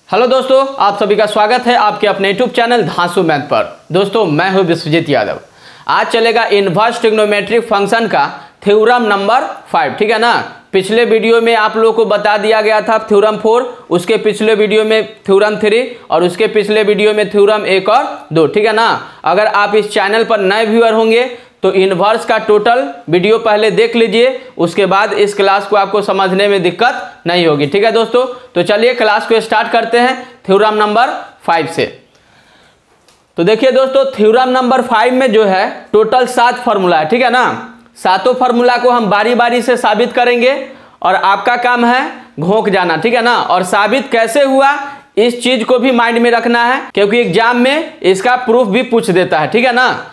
Hello दोस्तों, आप सभी का स्वागत है आपके अपने यूट्यूब चैनल धांसू मैथ पर। दोस्तों मैं हूं विश्वजीत यादव। आज चलेगा इनवर्स ट्रिग्नोमेट्रिक फंक्शन का थ्योरम नंबर 5, ठीक है ना। पिछले वीडियो में आप लोगों को बता दिया गया था थ्योरम 4, उसके पिछले वीडियो में थ्योरम 3 और उसके पिछले वीडियो में थ्योरम 1 और 2, ठीक है ना। अगर आप इस चैनल पर नए व्यूअर होंगे तो इनवर्स का टोटल वीडियो पहले देख लीजिए, उसके बाद इस क्लास को आपको समझने में दिक्कत नहीं होगी, ठीक है दोस्तों। तो चलिए क्लास को स्टार्ट करते हैं थ्योरम नंबर 5 से। तो देखिए दोस्तों, थ्योरम नंबर 5 में जो है टोटल 7 फार्मूला है, ठीक है ना। सातों फार्मूला को हम बारी बारी से साबित करेंगे और आपका काम है घोंक जाना, ठीक है ना। और साबित कैसे हुआ इस चीज को भी माइंड में रखना है, क्योंकि एग्जाम में इसका प्रूफ भी पूछ देता है, ठीक है ना।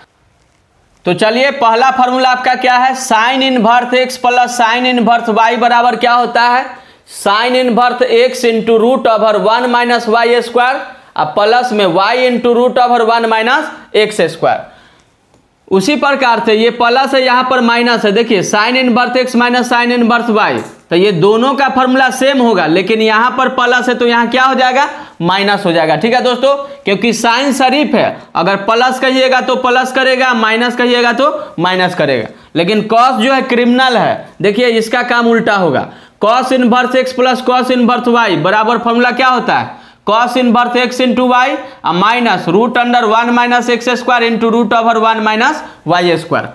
तो चलिए पहला फार्मूला आपका क्या है, sine inverse x plus sine inverse Y बराबर क्या होता है, sine inverse x into root over 1 minus Y square और प्लस में y into root over 1 minus x square. उसी प्रकार से ये प्लस है, यहाँ पर माइनस है। देखिए sine inverse x minus sine inverse y, तो ये दोनों का फॉर्मूला सेम होगा, लेकिन यहाँ पर प्लस है तो यहाँ क्या हो जाएगा, माइनस हो जाएगा, ठीक है दोस्तों। क्योंकि साइन शरीफ है, अगर प्लस कहिएगा तो प्लस करेगा, माइनस कहिएगा तो माइनस करेगा। लेकिन कॉस जो है क्रिमिनल है, देखिए इसका काम उल्टा होगा। Cos inverse x plus cos inverse Y बराबर फॉर्मूला क्या होता है, cos inverse x into Y minus root under 1 minus x square into root over 1 minus Y square.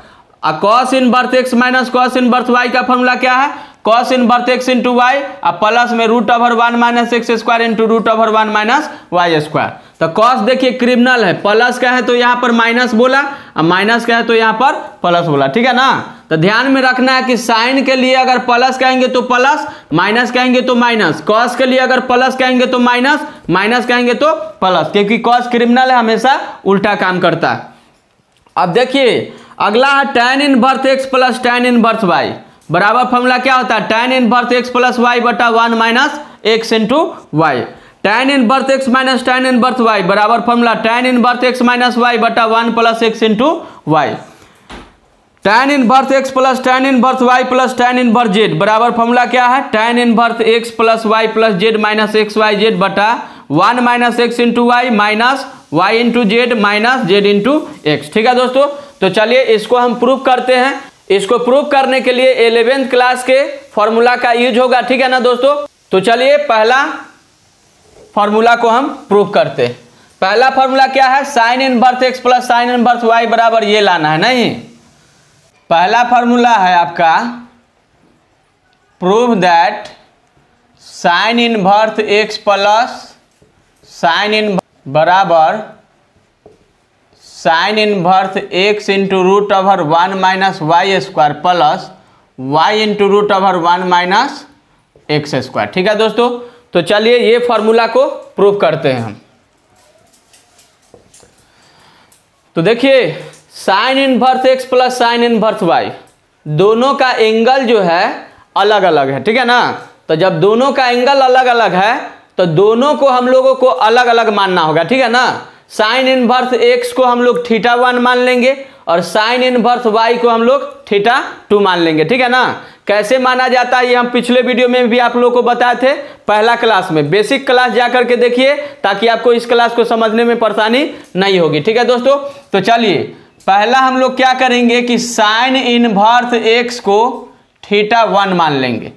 Cos inverse x minus cos inverse Y का formula क्या है, cos inverse x into Y plus में root over 1 minus x square into root over 1 minus Y square. तो cos देखिए criminal है, plus का है तो यहाँ पर माइनस बोला और माइनस का है तो यहाँ पर प्लस बोला, ठीक है ना। तो ध्यान में रखना है कि साइन के लिए अगर प्लस कहेंगे तो प्लस, माइनस कहेंगे तो माइनस, कॉस के लिए अगर प्लस कहेंगे तो माइनस, माइनस कहेंगे तो प्लस, क्योंकि कॉस क्रिमिनल है, हमेशा उल्टा काम करता है। अब देखिए अगला है tan inverse x plus tan inverse Y बराबर फॉर्मूला क्या होता है, tan inverse x plus y बटा 1 minus x into y. tan inverse x minus tan inverse Y बराबर formula tan inverse x minus y बटा 1 plus x into y. tan inverse x plus tan inverse y plus tan inverse z बराबर formula क्या है, tan inverse x plus y plus z minus x y z बटा 1 minus x into Y minus y into z minus z into x, ठीक है दोस्तों। तो चलिए इसको हम प्रूफ करते हैं। इसको प्रूफ करने के लिए 11th क्लास के फॉर्मूला का यूज होगा, ठीक है ना दोस्तों। तो चलिए पहला फॉर्मूला को हम प्रूफ करते हैं। पहला फॉर्मूला क्या है, sine inverse x plus sine inverse Y बराबर ये लाना है, नहीं। पहला फॉर्मूला है आपका prove that sine inverse x plus sine inverse बराबर sine inverse x into root over 1 minus Y square plus y into root over 1 minus x square, ठीक है दोस्तों। तो चलिए ये फॉर्मूला को प्रूफ करते हैं हम। तो देखिए sine inverse x plus sine inverse y, दोनों का एंगल जो है अलग अलग है, ठीक है ना। तो जब दोनों का एंगल अलग अलग है तो दोनों को हम लोगों को अलग अलग मानना होगा, ठीक है ना। साइन इनवर्स एक्स को हम लोग θ1 मान लेंगे और साइन इनवर्स वाई को हम लोग θ2 मान लेंगे, ठीक है ना। कैसे माना जाता है ये हम पिछले वीडियो में भी आप लोगों को बताए थे, पहला क्लास में। बेसिक क्लास जा करके देखिए ताकि आपको इस क्लास को समझने में परेशानी नहीं होगी, ठीक है दोस्तों। तो चलिए पहला हम लोग क्या करेंगे कि साइन इनवर्स एक्स को θ1 मान लेंगे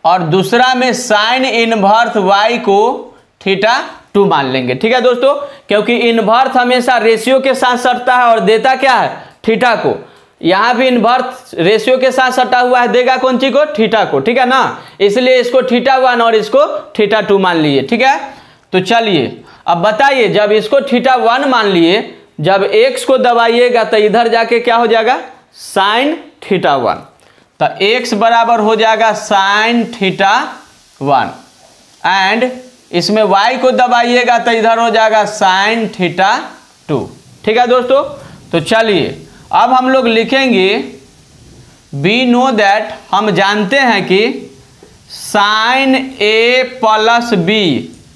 और दूसरा में साइन इनवर्स वाई को θ2 मान लेंगे, ठीक है दोस्तों। क्योंकि इनवर्स हमेशा रेशियो के साथ सटता है और देता क्या है, थीटा को। यहाँ भी इनवर्स रेशियो के साथ सटा हुआ है, देगा कौन सी को, थीटा को, ठीक है ना। इसलिए इसको θ1 और इसको θ2 मान लिए, ठीक है। तो चलिए अब बताइए, जब इसको θ1 मान लिए, जब x को दबाइएगा तो इधर जाके क्या हो जाएगा, साइन θ1। तो x बराबर हो जाएगा साइन θ1 एंड इसमें y को दबाइएगा तो इधर हो जाएगा साइन θ2, ठीक है दोस्तों। तो चलिए अब हम लोग लिखेंगे वी नो दैट, हम जानते हैं कि साइन a प्लस b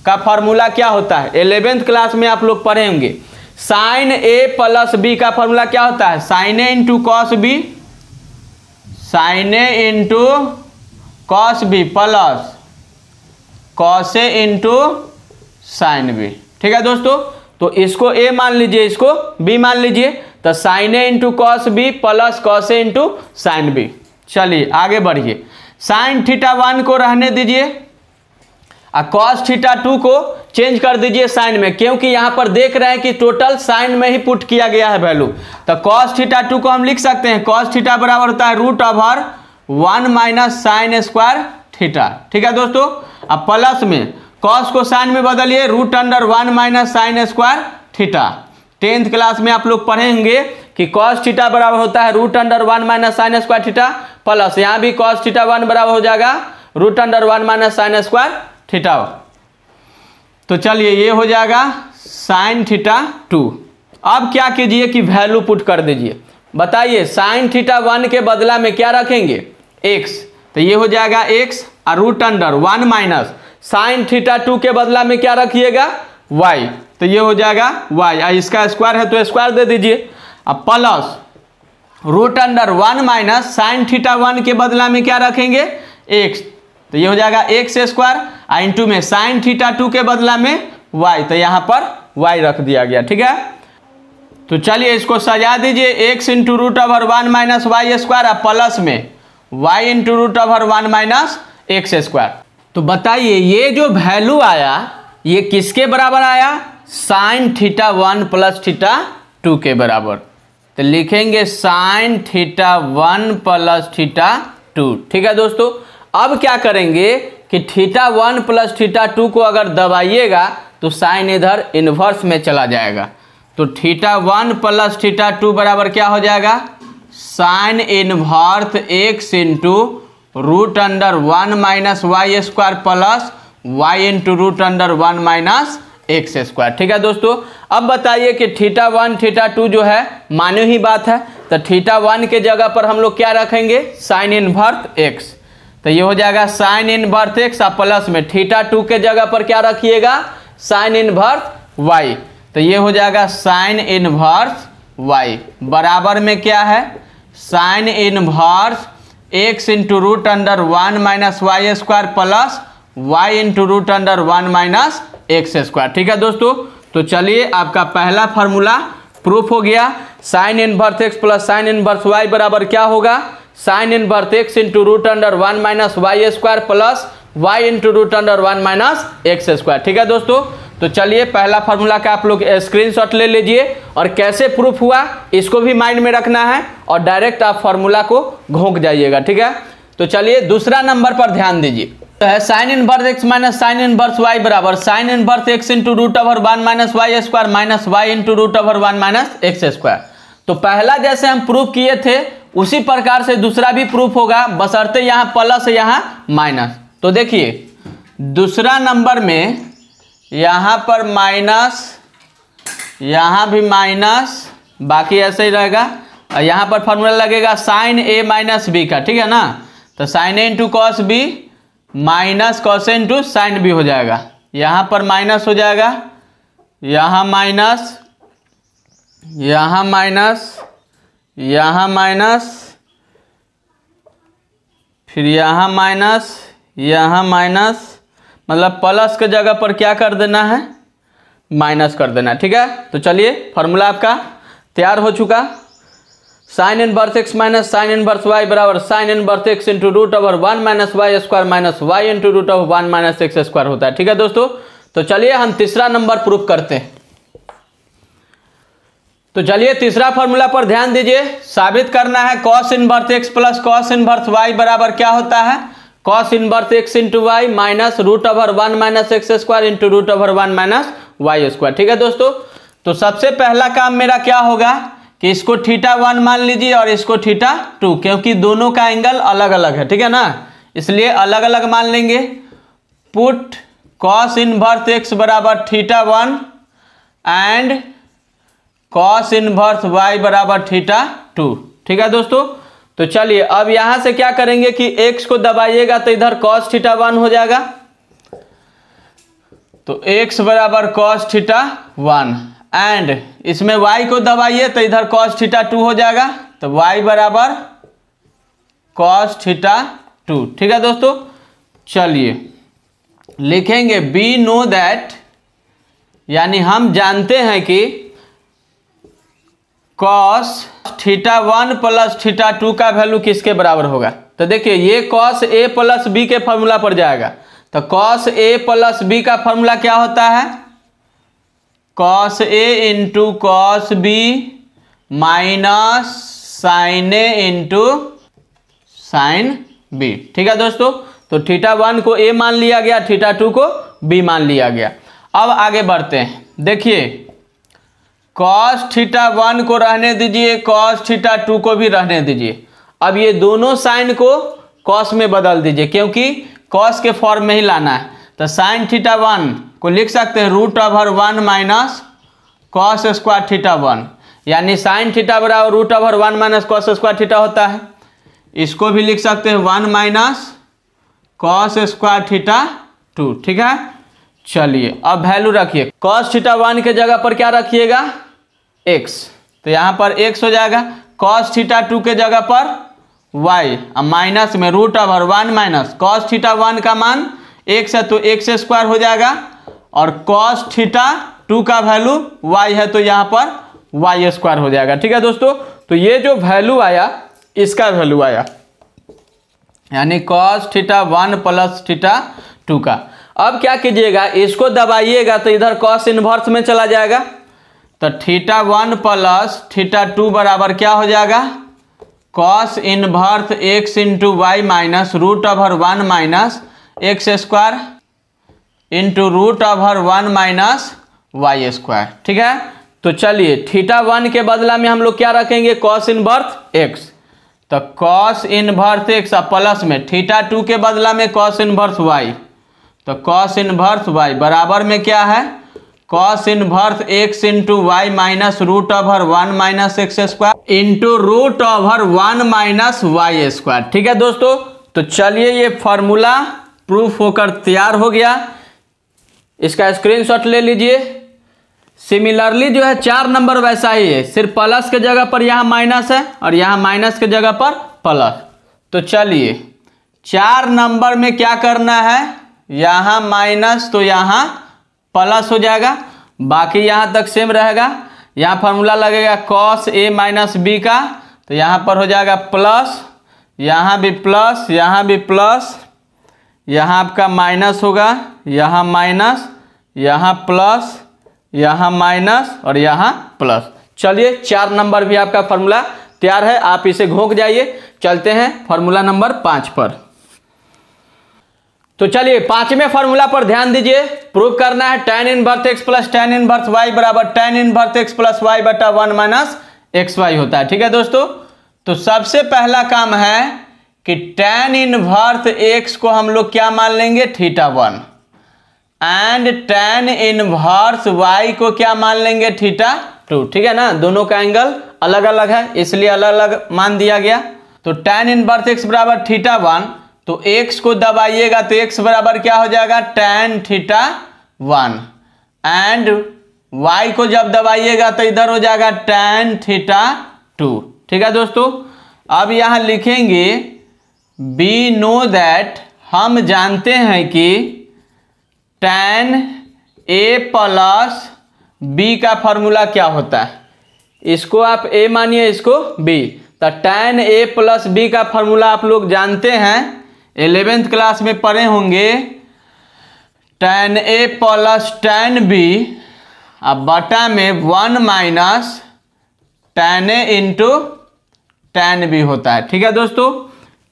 का फॉर्मूला क्या होता है, 11th क्लास में आप लोग पढ़े होंगे। साइन a प्लस b का फॉर्मूला क्या होता है, sine a into cos b, sine a into cos b plus cos a into sine b. ठीक है दोस्तों, तो इसको ए मान लीजिए, इसको बी मान लीजिए, तो sine a into cos b plus cos a into sine b. चलिए आगे बढ़िए, साइन थीटा 1 को रहने दीजिए और कॉस थीटा 2 को चेंज कर दीजिए साइन में, क्योंकि यहां पर देख रहे हैं कि टोटल साइन में ही पुट किया गया है वैल्यू। तो कॉस थीटा 2 को हम लिख सकते हैं, कॉस थीटा बराबर होता है root over 1 minus sine square theta. ठीक है दोस्तों, अब प्लस में कॉस को साइन में बदलिए, root under 1 minus sine square theta. 10th class में आप लोग पढ़ेंगे कि कॉस थीटा बराबर होता है root under 1 minus sine square theta, plus यहाँ भी कॉस थीटा 1 बराबर हो जाएगा root under 1 minus sine square theta. तो चलिए ये हो जाएगा साइन थीटा 2। अब क्या कीजिए कि वैल्यू पुट कर दीजिए। बताइए साइन थीटा 1 के बदला में क्या रखेंगे, x, तो ये हो जाएगा x और root under 1 minus sine theta 2 के बदला में क्या रखिएगा, y, तो ये हो जाएगा y, इसका स्क्वायर है तो स्क्वायर दे दीजिए। अब plus root under 1 minus sine theta 1 के बदला में क्या रखेंगे, x, तो ये हो जाएगा x स्क्वायर, इंटू में साइन थीटा 2 के बदला में y, तो यहाँ पर y रख दिया गया। ठीक है, तो चलिए इसको सजा दीजिए, x into root over 1 minus Y square plus में y into root over 1 minus x square. तो बताइए ये जो वैल्यू आया ये किसके बराबर आया, साइन थीटा 1 प्लस थीटा 2 के बराबर। तो लिखेंगे साइन थीटा 1 प्लस थीटा 2। ठीक है दोस्तों, अब क्या करेंगे कि थीटा 1 प्लस थीटा 2 को अगर दबाइएगा तो साइन इधर इन्वर्स में चला जाएगा। तो थीटा 1 प्लस थीटा 2 बराबर क्या हो जाएगा, sine inverse x into root under 1 minus Y square plus y into root under 1 minus x square. ठीक है दोस्तों, अब बताइए कि थीटा 1 थीटा 2 जो है मान्य ही बात है, तो थीटा 1 के जगह पर हम लोग क्या रखेंगे, साइन इन्वर्स x, तो ये हो जाएगा साइन इन्वर्स x प्लस में थीटा 2 के जगह पर क्या रखिएगा, साइन इन्वर्स y, तो ये हो जाएगा साइन इन्वर्स y बराबर में क्या है, sine inverse x into root under 1 minus Y square plus y into root under 1 minus x square. ठीक है दोस्तों, तो चलिए आपका पहला फार्मूला प्रूफ हो गया। Sine inverse x plus sine inverse y बराबर क्या होगा, sine inverse x into root under 1 minus Y square plus y into root under 1 minus x square. ठीक है दोस्तों, तो चलिए पहला फार्मूला का आप लोग स्क्रीनशॉट ले लीजिए और कैसे प्रूफ हुआ इसको भी माइंड में रखना है और डायरेक्ट आप फार्मूला को घोंक जाइएगा। ठीक है, तो चलिए दूसरा नंबर पर ध्यान दीजिए, तो है sine inverse x minus sine inverse y बराबर sine inverse x into root over 1 minus Y square minus y into root over 1 minus x square. तो पहला जैसे हम प्रूफ किए थे उसी प्रकार से दूसरा भी प्रूफ होगा, बशर्ते यहाँ प्लस यहाँ माइनस। तो देखिए दूसरा नंबर में यहाँ पर माइनस, यहाँ भी माइनस, बाकी ऐसे ही रहेगा और यहाँ पर फॉर्मूला लगेगा साइन ए माइनस बी का। ठीक है ना, तो sine a into cos b minus cos a into sine b हो जाएगा, यहाँ पर माइनस हो जाएगा, यहाँ माइनस, यहाँ माइनस, यहाँ माइनस, फिर यहाँ माइनस, यहाँ माइनस, मतलब प्लस के जगह पर क्या कर देना है, माइनस कर देना। ठीक है, तो चलिए फार्मूला आपका तैयार हो चुका। Sine inverse x minus sine inverse y बराबर sine inverse x into root over 1 minus Y square minus y into root over 1 minus x square होता है। ठीक है दोस्तों, तो चलिए हम तीसरा नंबर प्रूफ करते हैं। तो चलिए तीसरा फार्मूला पर ध्यान दीजिए, साबित करना है cos inverse x plus cos inverse y बराबर क्या होता है, cos inverse x into Y minus root over 1 minus x square into root over 1 minus Y square. ठीक है दोस्तों, तो सबसे पहला काम मेरा क्या होगा कि इसको थीटा 1 मान लीजिए और इसको थीटा 2, क्योंकि दोनों का एंगल अलग अलग है। ठीक है ना, इसलिए अलग अलग मान लेंगे। पुट कॉस इनवर्स x बराबर theta 1 and cos inverse y बराबर थीटा 2। ठीक है दोस्तों, तो चलिए अब यहां से क्या करेंगे कि x को दबाइएगा तो इधर कॉस थीटा 1 हो जाएगा, तो x बराबर कॉस थीटा 1 एंड इसमें y को दबाइए तो इधर कॉस थीटा 2 हो जाएगा, तो y बराबर कॉस थीटा 2। ठीक है दोस्तों, चलिए लिखेंगे वी नो दैट, यानी हम जानते हैं कि cos θ1 प्लस θ2 का वैल्यू किसके बराबर होगा। तो देखिए ये cos a प्लस बी के फॉर्मूला पर जाएगा। तो cos a प्लस बी का फॉर्मूला क्या होता है, cos a into cos b minus sine a into sine b. ठीक है दोस्तों, तो θ1 को a मान लिया गया, θ2 को b मान लिया गया। अब आगे बढ़ते हैं। देखिए cos θ1 को रहने दीजिए, cos θ2 को भी रहने दीजिए। अब ये दोनों साइन को cos में बदल दीजिए, क्योंकि cos के फॉर्म में ही लाना है। तो sin θ1 को लिख सकते हैं √1 माइनस cos स्क्वायर θ1, यानी sin θ बराबर √1 माइनस cos स्क्वायर θ होता है। इसको भी लिख सकते हैं 1 माइनस cos स्क्वायर θ2। ठीक है, चलिए अब वैल्यू रखिए। cos θ1 के जगह पर क्या रखिएगा, x, तो यहाँ पर x हो जाएगा। cos θ2 के जगह पर y, अब माइनस में √1 माइनस cos θ1 का मान x है तो x स्क्वायर हो जाएगा, और cos θ2 का वैल्यू y है तो यहाँ पर y स्क्वायर हो जाएगा। ठीक है दोस्तों, तो ये जो वैल्यू आया इसका वैल्यू आया, यानी cos θ1 प्लस θ2 का। अब क्या कीजिएगा, इसको दबाइएगा तो इधर cos इनवर्स में चला जाएगा। तो θ1 प्लस θ2 बराबर क्या हो जाएगा, cos inverse x into Y minus √1 minus x square into √1 minus Y square. ठीक है, तो चलिए θ1 के बदला में हम लोग क्या रखेंगे, cos इनवर्स x। तो cos इनवर्स x प्लस में θ2 के बदला में cos इनवर्स y, तो cos इनवर्स y बराबर में क्या है, cos inverse x into Y minus √1 minus x square into √1 minus Y square. ठीक है दोस्तों, तो चलिए ये फॉर्मूला प्रूफ होकर तैयार हो गया, इसका स्क्रीनशॉट ले लीजिए। सिमिलरली जो है 4 नंबर वैसा ही है, सिर्फ प्लस के जगह पर यहाँ माइनस है और यहाँ माइनस के जगह पर प्लस। तो चलिए 4 नंबर में क्या करना है, यहाँ माइनस तो यहाँ प्लस हो जाएगा, बाकी यहाँ तक सेम रहेगा। यहाँ फार्मूला लगेगा cos a माइनस बी का, तो यहाँ पर हो जाएगा प्लस, यहाँ भी प्लस, यहाँ भी प्लस, यहाँ आपका माइनस होगा, यहाँ माइनस, यहाँ प्लस, यहाँ माइनस और यहाँ प्लस। चलिए 4 नंबर भी आपका फार्मूला तैयार है, आप इसे घोंक जाइए। चलते हैं फार्मूला नंबर 5 पर। तो चलिए 5वें फार्मूला पर ध्यान दीजिए। प्रूव करना है tan inverse x plus tan inverse y बराबर tan inverse x plus y बटा 1 माइनस एक्स वाई होता है। ठीक है दोस्तों, तो सबसे पहला काम है कि tan इनवर्स x को हम लोग क्या मान लेंगे, θ1, एंड tan इनवर्स y को क्या मान लेंगे, θ2। ठीक है ना, दोनों का एंगल अलग अलग है इसलिए अलग अलग मान दिया गया। तो tan इनवर्स x बराबर θ1, तो x को दबाइएगा तो x बराबर क्या हो जाएगा, tan θ1, एंड y को जब दबाइएगा तो इधर हो जाएगा tan θ2। ठीक है दोस्तों, अब यहाँ लिखेंगे वी नो दैट, हम जानते हैं कि tan a प्लस b का फॉर्मूला क्या होता है। इसको आप a मानिए, इसको b। तो tan a प्लस b का फॉर्मूला आप लोग जानते हैं, 11th क्लास में पढ़े होंगे। tan a plus tan b अब बटा में 1 minus tan a into tan b होता है। ठीक है दोस्तों,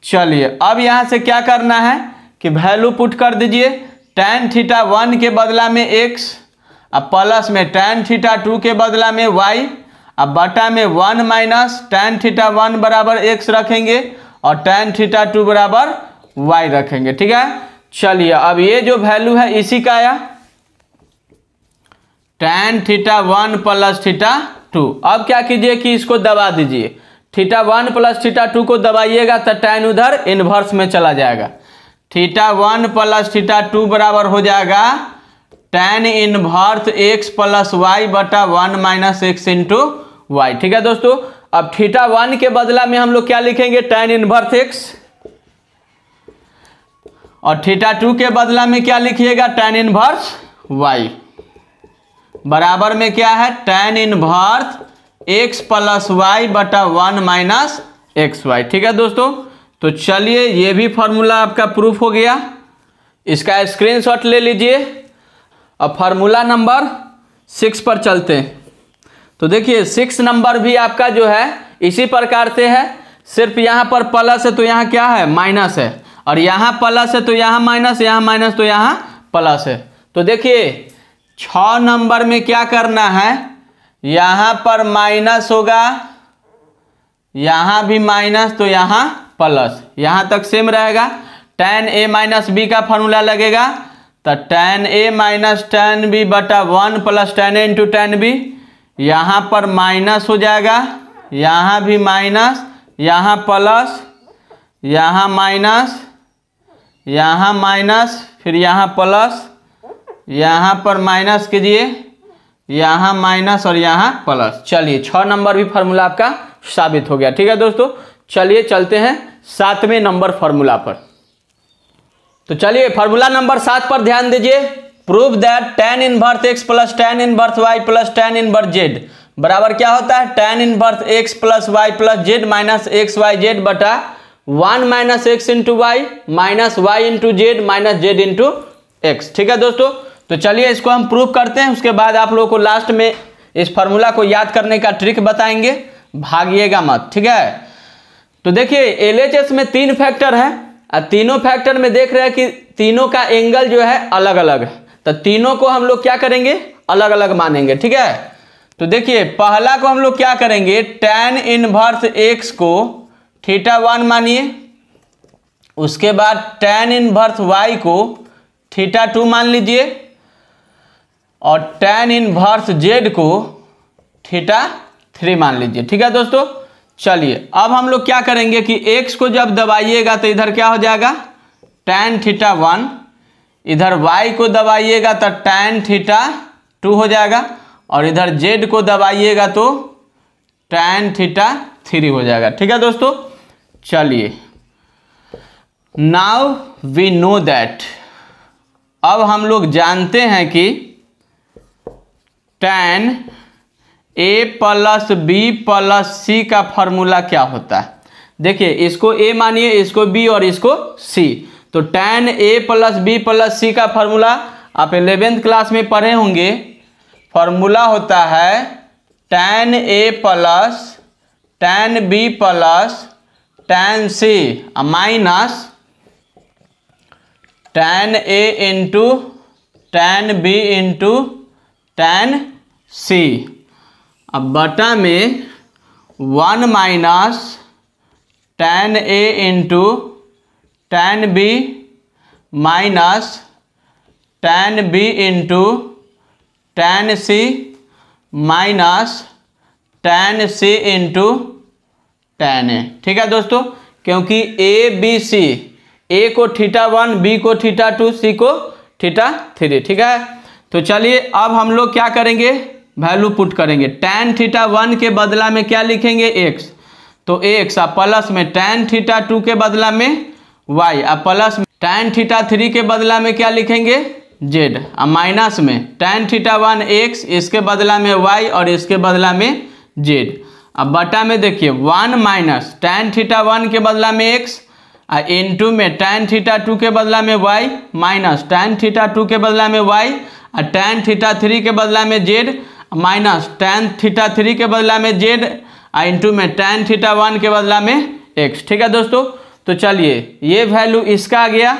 चलिए अब यहाँ से क्या करना है कि वैल्यू पुट कर दीजिए। tan θ1 के बदला में x, अब प्लस में tan θ2 के बदला में y, अब बटा में 1 माइनस tan θ1 बराबर x रखेंगे और tan θ2 बराबर y रखेंगे। ठीक है, चलिए अब ये जो वैल्यू है इसी का आया tan θ1 प्लस θ2। अब क्या कीजिए कि इसको दबा दीजिए, θ1 प्लस θ2 को दबाइएगा तो tan उधर इनवर्स में चला जाएगा। θ1 प्लस θ2 बराबर हो जाएगा tan inverse x plus y बटा 1 माइनस एक्स इंटू वाई। ठीक है दोस्तों, अब θ1 के बदला में हम लोग क्या लिखेंगे, tan इनवर्स x, और थीटा 2 के बदला में क्या लिखिएगा, tan इनवर्स y बराबर में क्या है, tan inverse x plus y बटा 1 माइनस एक्स वाई। ठीक है दोस्तों, तो चलिए ये भी फॉर्मूला आपका प्रूफ हो गया, इसका स्क्रीनशॉट ले लीजिए। अब फार्मूला नंबर 6 पर चलते हैं। तो देखिए 6 नंबर भी आपका जो है इसी प्रकार से है, सिर्फ यहाँ पर प्लस है तो यहाँ क्या है, माइनस है, और यहाँ प्लस है तो यहाँ माइनस, यहाँ माइनस तो यहाँ प्लस है। तो देखिए 6 नंबर में क्या करना है, यहाँ पर माइनस होगा, यहाँ भी माइनस तो यहाँ प्लस, यहाँ तक सेम रहेगा। tan a माइनस बी का फॉर्मूला लगेगा, तो tan a minus tan b बटा 1 plus tan a into tan b, यहाँ पर माइनस हो जाएगा, यहाँ भी माइनस, यहाँ प्लस, यहाँ माइनस, यहाँ माइनस, फिर यहाँ प्लस, यहाँ पर माइनस कीजिए, यहाँ माइनस और यहाँ प्लस। चलिए 6 नंबर भी फार्मूला आपका साबित हो गया। ठीक है दोस्तों, चलिए चलते हैं 7वें नंबर फार्मूला पर। तो चलिए फार्मूला नंबर 7 पर ध्यान दीजिए। Prove that tan inverse x plus tan inverse y plus tan inverse z बराबर क्या होता है, tan inverse x plus y plus z minus x y z बटा 1 minus x into Y minus y into z minus z into x. ठीक है दोस्तों, तो चलिए इसको हम प्रूव करते हैं, उसके बाद आप लोगों को लास्ट में इस फार्मूला को याद करने का ट्रिक बताएंगे, भागिएगा मत। ठीक है, तो देखिए LHS में 3 फैक्टर है, और तीनों फैक्टर में देख रहे हैं कि तीनों का एंगल जो है अलग अलग है, तो तीनों को हम लोग क्या करेंगे, अलग अलग मानेंगे। ठीक है, तो देखिए पहला को हम लोग क्या करेंगे, tan इनवर्स x को थीटा 1 मानिए, उसके बाद tan इनवर्स y को थीटा 2 मान लीजिए, और tan इनवर्स z को थीटा 3 मान लीजिए। ठीक है दोस्तों, चलिए अब हम लोग क्या करेंगे कि x को जब दबाइएगा तो इधर क्या हो जाएगा, tan थीटा 1, इधर y को दबाइएगा तो tan थीटा 2 हो जाएगा, और इधर z को दबाइएगा तो tan थीटा 3 हो जाएगा। ठीक है दोस्तों, चलिए नाउ वी नो दैट, अब हम लोग जानते हैं कि tan a plus b plus c का फॉर्मूला क्या होता है। देखिए इसको a मानिए, इसको b और इसको c, तो tan a plus b plus c का फॉर्मूला आप 11th क्लास में पढ़े होंगे। फॉर्मूला होता है tan a plus tan b plus tan c minus tan a into tan b into tan c, अब बटा में 1 minus tan a into tan b minus tan b into tan c minus tan c into tan a। ठीक है दोस्तों, क्योंकि a b c, a को theta 1, b को theta 2, c को थीटा 3। ठीक है, तो चलिए अब हम लोग क्या करेंगे, वैल्यू पुट करेंगे। tan थीटा 1 के बदला में क्या लिखेंगे, x, तो x, अब प्लस में tan थीटा 2 के बदला में y, अब प्लस में tan थीटा 3 के बदला में क्या लिखेंगे, z, अब माइनस में tan थीटा 1 x, इसके बदला में y और इसके बदला में z, अब बटा में देखिए 1 माइनस tan थीटा 1 के बदला में x, इंटू में tan थीटा 2 के बदला में y माइनस tan थीटा 2 के बदला में y, और tan थीटा 3 के बदला में z माइनस tan थीटा 3 के बदला में z, इंटू में tan थीटा 1 के बदला में x। ठीक है दोस्तों, तो चलिए ये वैल्यू इसका आ गया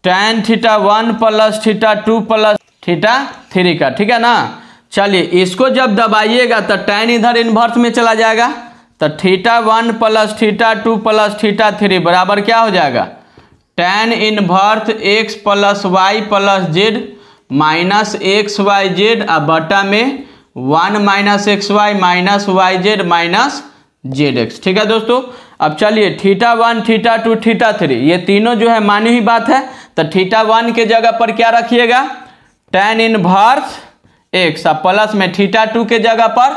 tan theta 1 plus theta 2 plus theta 3 का। ठीक है ना, चलिए इसको जब दबाइएगा तो tan इधर इन्वर्स में चला जाएगा, तो theta 1 plus theta 2 plus theta 3 बराबर क्या हो जाएगा, tan inverse x plus y plus z minus x y z, अब बटा में 1 minus x y minus y z minus z x. ठीक है दोस्तों, अब चलिए थीटा 1 थीटा 2 थीटा 3 ये तीनों जो है मानी हुई बात है, तो थीटा 1 के जगह पर क्या रखिएगा, tan इनवर्स x, अब प्लस में थीटा 2 के जगह पर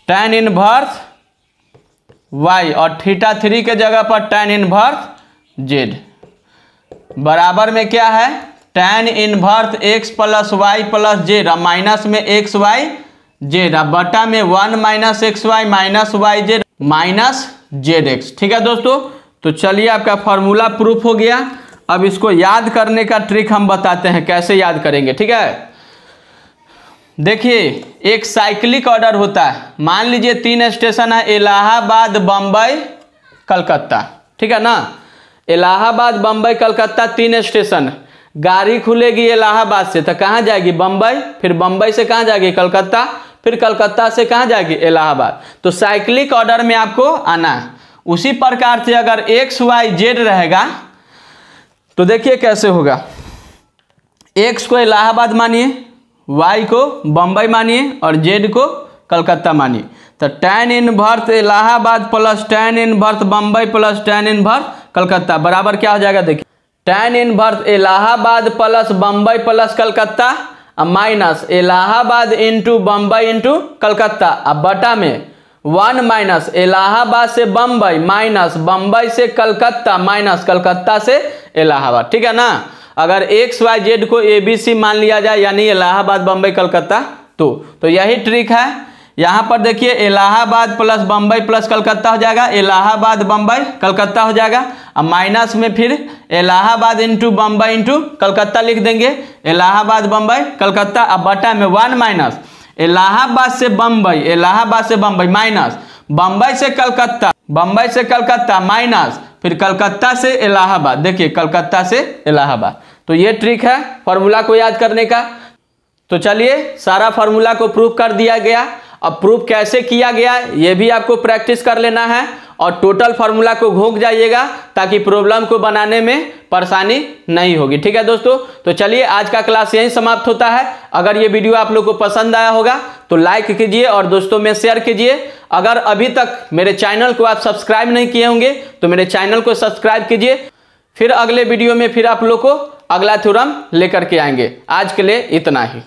tan इनवर्स y, और थीटा 3 के जगह पर tan इनवर्स z। बराबर में क्या है, tan inverse x plus y plus z, minus में एक्स वाई जेड, बटा में 1 minus x y minus y z minus z x. ठीक है दोस्तों, तो चलिए आपका फॉर्मूला प्रूफ हो गया। अब इसको याद करने का ट्रिक हम बताते हैं कैसे याद करेंगे। ठीक है, देखिए एक साइक्लिक ऑर्डर होता है। मान लीजिए 3 स्टेशन है, इलाहाबाद, बम्बई, कलकत्ता। ठीक है ना, इलाहाबाद, बम्बई, कलकत्ता 3 स्टेशन। गाड़ी खुलेगी इलाहाबाद से तो कहाँ जाएगी, बम्बई, फिर बम्बई से कहाँ जाएगी, कलकत्ता, फिर कलकत्ता से कहाँ जाएगी, इलाहाबाद। तो साइक्लिक ऑर्डर में आपको आना है। उसी प्रकार से अगर एक्स वाई जेड रहेगा तो देखिए कैसे होगा। एक्स को इलाहाबाद मानिए, वाई को बम्बई मानिए और जेड को कलकत्ता मानिए। तो tan inverse Allahabad plus tan inverse Bombay plus tan inverse Calcutta बराबर क्या हो जाएगा, देखिए tan inverse Allahabad plus Bombay plus Calcutta minus Allahabad into Bombay into Calcutta, अब बटा में 1 माइनस इलाहाबाद से बम्बई माइनस बम्बई से कलकत्ता माइनस कलकत्ता से इलाहाबाद। ठीक है ना, अगर एक्स वाई जेड को ए बी सी मान लिया जाए यानी इलाहाबाद बम्बई कलकत्ता, तो यही ट्रिक है। यहाँ पर देखिए इलाहाबाद प्लस बम्बई प्लस कलकत्ता हो जाएगा, इलाहाबाद बम्बई कलकत्ता हो जाएगा। अब माइनस में फिर इलाहाबाद इंटू बम्बई इंटू कलकत्ता लिख देंगे, इलाहाबाद बम्बई कलकत्ता, अब बटा में 1 माइनस इलाहाबाद से बम्बई, इलाहाबाद से बम्बई माइनस बम्बई से कलकत्ता, बम्बई से कलकत्ता माइनस फिर कलकत्ता से इलाहाबाद, देखिए कलकत्ता से इलाहाबाद। तो ये ट्रिक है फॉर्मूला को याद करने का। तो चलिए सारा फार्मूला को प्रूफ कर दिया गया। अब प्रूफ कैसे किया गया ये भी आपको प्रैक्टिस कर लेना है और टोटल फार्मूला को घोंक जाइएगा ताकि प्रॉब्लम को बनाने में परेशानी नहीं होगी। ठीक है दोस्तों, तो चलिए आज का क्लास यहीं समाप्त होता है। अगर ये वीडियो आप लोग को पसंद आया होगा तो लाइक कीजिए और दोस्तों में शेयर कीजिए। अगर अभी तक मेरे चैनल को आप सब्सक्राइब नहीं किए होंगे तो मेरे चैनल को सब्सक्राइब कीजिए। फिर अगले वीडियो में फिर आप लोग को अगला थ्योरम लेकर के आएंगे। आज के लिए इतना ही।